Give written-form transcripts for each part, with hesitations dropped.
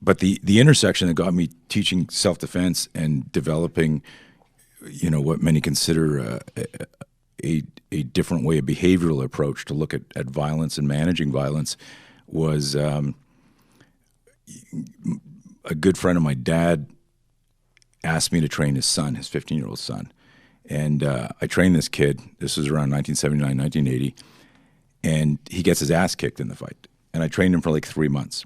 But the intersection that got me teaching self-defense and developing, you know, what many consider a different way, a behavioral approach to look at violence and managing violence, was a good friend of my dad asked me to train his son, his 15-year-old son. And I trained this kid. This was around 1979, 1980. And he gets his ass kicked in the fight. And I trained him for like 3 months.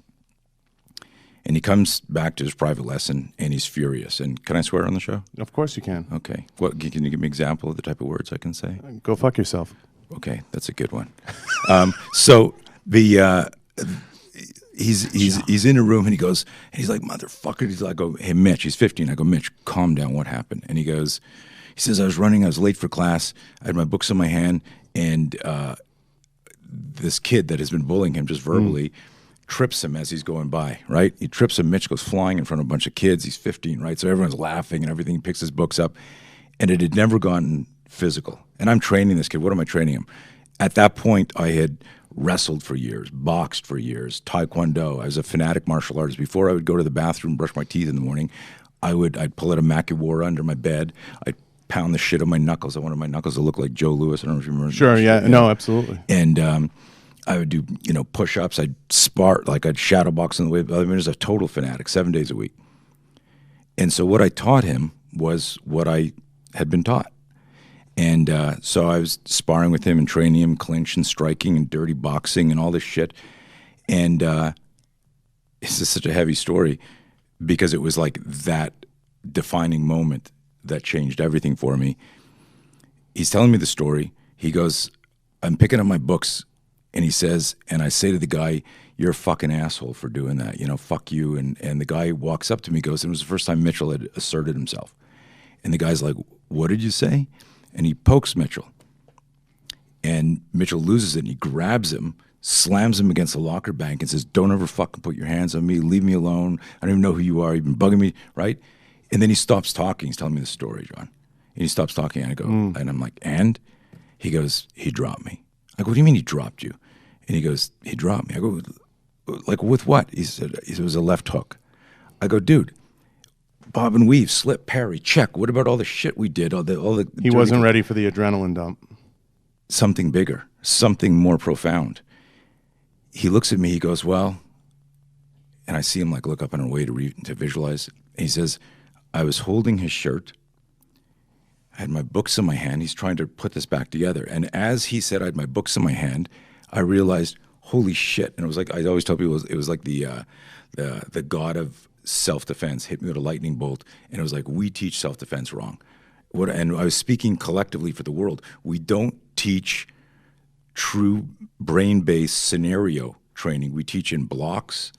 And he comes back to his private lesson, and he's furious. And can I swear on the show? Of course you can. Okay. What can you give me an example of the type of words I can say? Go fuck yourself. Okay, that's a good one. So the he's in a room, and he goes, and he's like, motherfucker. He's like, I go, hey Mitch, he's 15. I go, Mitch, calm down. What happened? And he says, I was running. I was late for class. I had my books in my hand, and this kid that has been bullying him just verbally trips him as he's going by, right? He trips him. Mitch goes flying in front of a bunch of kids. He's 15, right? So everyone's laughing and everything. He picks his books up. And it had never gotten physical. And I'm training this kid. What am I training him? At that point, I had wrestled for years, boxed for years, taekwondo. I was a fanatic martial artist. Before I would go to the bathroom, brush my teeth in the morning, I'd pull out a Makiwara under my bed. I'd pound the shit on my knuckles. I wanted my knuckles to look like Joe Louis. I don't know if you remember. Sure, yeah. No, absolutely. And I would do, you know, push-ups. I'd spar, like I'd shadow box in the way. I mean, I was a total fanatic, 7 days a week. And so what I taught him was what I had been taught. And so I was sparring with him and training him, clinch and striking and dirty boxing and all this shit. And it's just such a heavy story because it was like that defining moment that changed everything for me. He's telling me the story. He goes, I'm picking up my books. And he says, and I say to the guy, you're a fucking asshole for doing that. You know, fuck you. And the guy walks up to me, goes, and it was the first time Mitchell had asserted himself. And the guy's like, what did you say? And he pokes Mitchell. And Mitchell loses it, and he grabs him, slams him against the locker bank, and says, don't ever fucking put your hands on me. Leave me alone. I don't even know who you are. You've been bugging me, right? And then he stops talking. He's telling me the story, John. And he stops talking, and I go, and I'm like, and? He goes, he dropped me. I go, what do you mean he dropped you? And he goes, he dropped me. I go, like with what? He said, it was a left hook. I go, dude, bob and weave, slip, parry, check. What about all the shit we did? He wasn't ready for the adrenaline dump. Something bigger, something more profound. He looks at me, he goes, well, and I see him like look up on a way to visualize. And he says, I was holding his shirt. I had my books in my hand. He's trying to put this back together. And as he said I had my books in my hand, I realized, holy shit. And it was like, I always tell people, it was like the god of self-defense hit me with a lightning bolt. And it was like, we teach self-defense wrong. And I was speaking collectively for the world. We don't teach true brain-based scenario training. We teach in blocks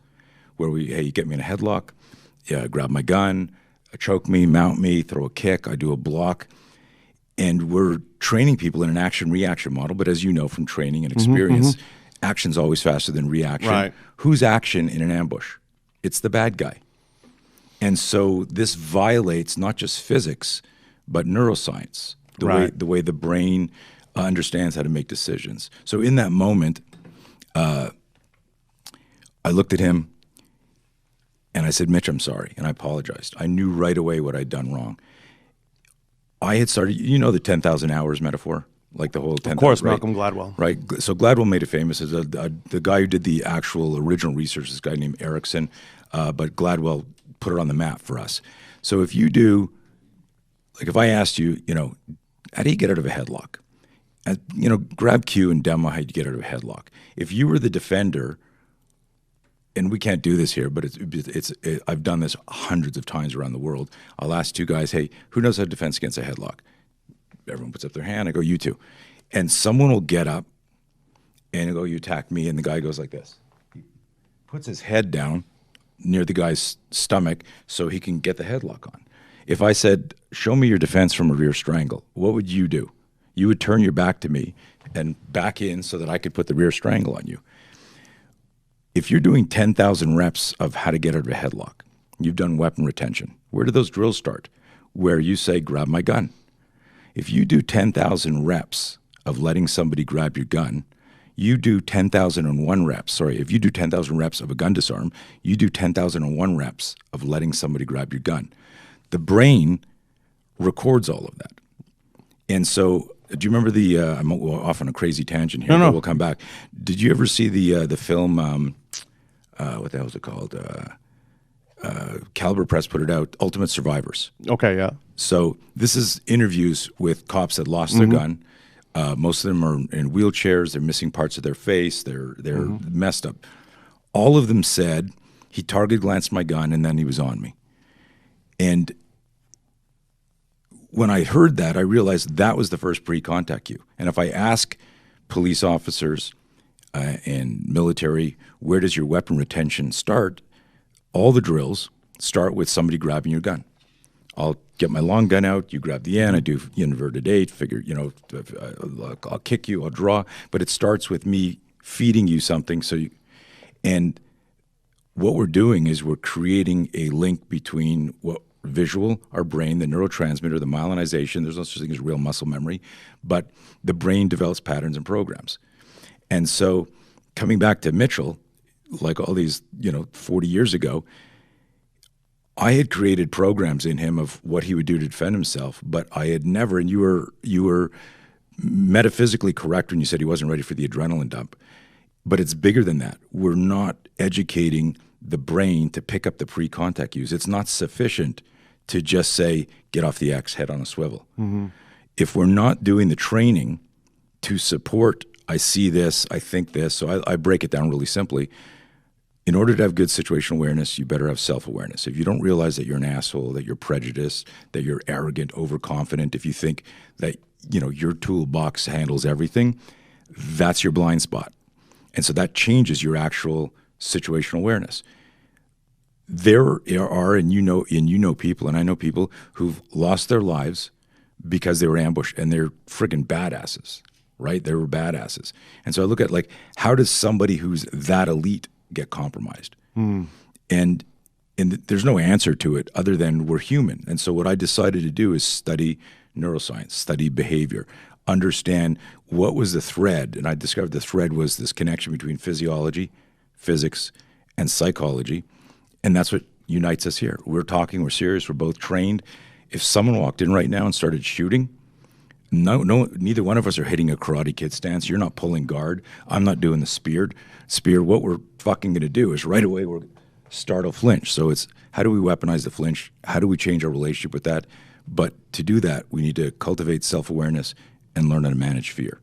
where hey, you get me in a headlock, grab my gun, choke me, mount me, throw a kick, I do a block. And we're training people in an action-reaction model, but as you know from training and experience, action's always faster than reaction. Right. Who's action in an ambush? It's the bad guy. And so this violates not just physics, but neuroscience, the way the brain understands how to make decisions. So in that moment, I looked at him, and I said, Mitch, I'm sorry, and I apologized. I knew right away what I'd done wrong. I had started, you know, the 10,000 hours metaphor, like the whole 10,000. Of course, right? Malcolm Gladwell. Right. So Gladwell made it famous as the guy who did the actual original research, this guy named Erickson, but Gladwell put it on the map for us. So if you do, like if I asked you, you know, how do you get out of a headlock? You know, grab Q and demo how you get out of a headlock. If you were the defender, and we can't do this here, but I've done this hundreds of times around the world. I'll ask two guys, hey, who knows how to defend against a headlock? Everyone puts up their hand. I go, you two. And someone will get up and go, you attack me. And the guy goes like this. He puts his head down near the guy's stomach so he can get the headlock on. If I said, show me your defense from a rear strangle, what would you do? You would turn your back to me and back in so that I could put the rear strangle on you. If you're doing 10,000 reps of how to get out of a headlock, you've done weapon retention. Where do those drills start? Where you say, grab my gun. If you do 10,000 reps of letting somebody grab your gun, you do 10,001 reps. Sorry, if you do 10,000 reps of a gun disarm, you do 10,001 reps of letting somebody grab your gun. The brain records all of that. And so, do you remember the? I'm off on a crazy tangent here, but we'll come back. Did you ever see the film? What the hell is it called? Caliber Press put it out. Ultimate Survivors. Okay, yeah. So this is interviews with cops that lost their gun. Most of them are in wheelchairs. They're missing parts of their face. They're messed up. All of them said he target glanced my gun and then he was on me. And when I heard that, I realized that was the first pre-contact cue. And if I ask police officers and military, where does your weapon retention start? All the drills start with somebody grabbing your gun. I'll get my long gun out, you grab the end, I do inverted 8, figure, I'll kick you, I'll draw. But it starts with me feeding you something. And what we're doing is we're creating a link between what visual, our brain, the neurotransmitter, the myelinization. There's no such thing as real muscle memory, but the brain develops patterns and programs. And so coming back to Mitchell, like all these, 40 years ago, I had created programs in him of what he would do to defend himself, but I had never, and you were metaphysically correct when you said he wasn't ready for the adrenaline dump, but it's bigger than that. We're not educating the brain to pick up the pre-contact cues. It's not sufficient to just say, get off the X, head on a swivel. If we're not doing the training to support, I see this, I think this, so I break it down really simply. In order to have good situational awareness, you better have self-awareness. If you don't realize that you're an asshole, that you're prejudiced, that you're arrogant, overconfident, if you think that your toolbox handles everything, that's your blind spot. And so that changes your actual situational awareness. There are, and you know people, and I know people who've lost their lives because they were ambushed, and they're friggin' badasses, right? They were badasses. And so I look at, how does somebody who's that elite get compromised? And there's no answer to it other than we're human. And so what I decided to do is study neuroscience, study behavior, understand what was the thread. And I discovered the thread was this connection between physiology, physics, and psychology. And that's what unites us here. We're talking, we're serious, we're both trained. If someone walked in right now and started shooting, neither one of us are hitting a Karate Kid stance. You're not pulling guard. I'm not doing the spear. What we're fucking going to do is right away we're startle flinch. So it's how do we weaponize the flinch? How do we change our relationship with that? But to do that, we need to cultivate self-awareness and learn how to manage fear.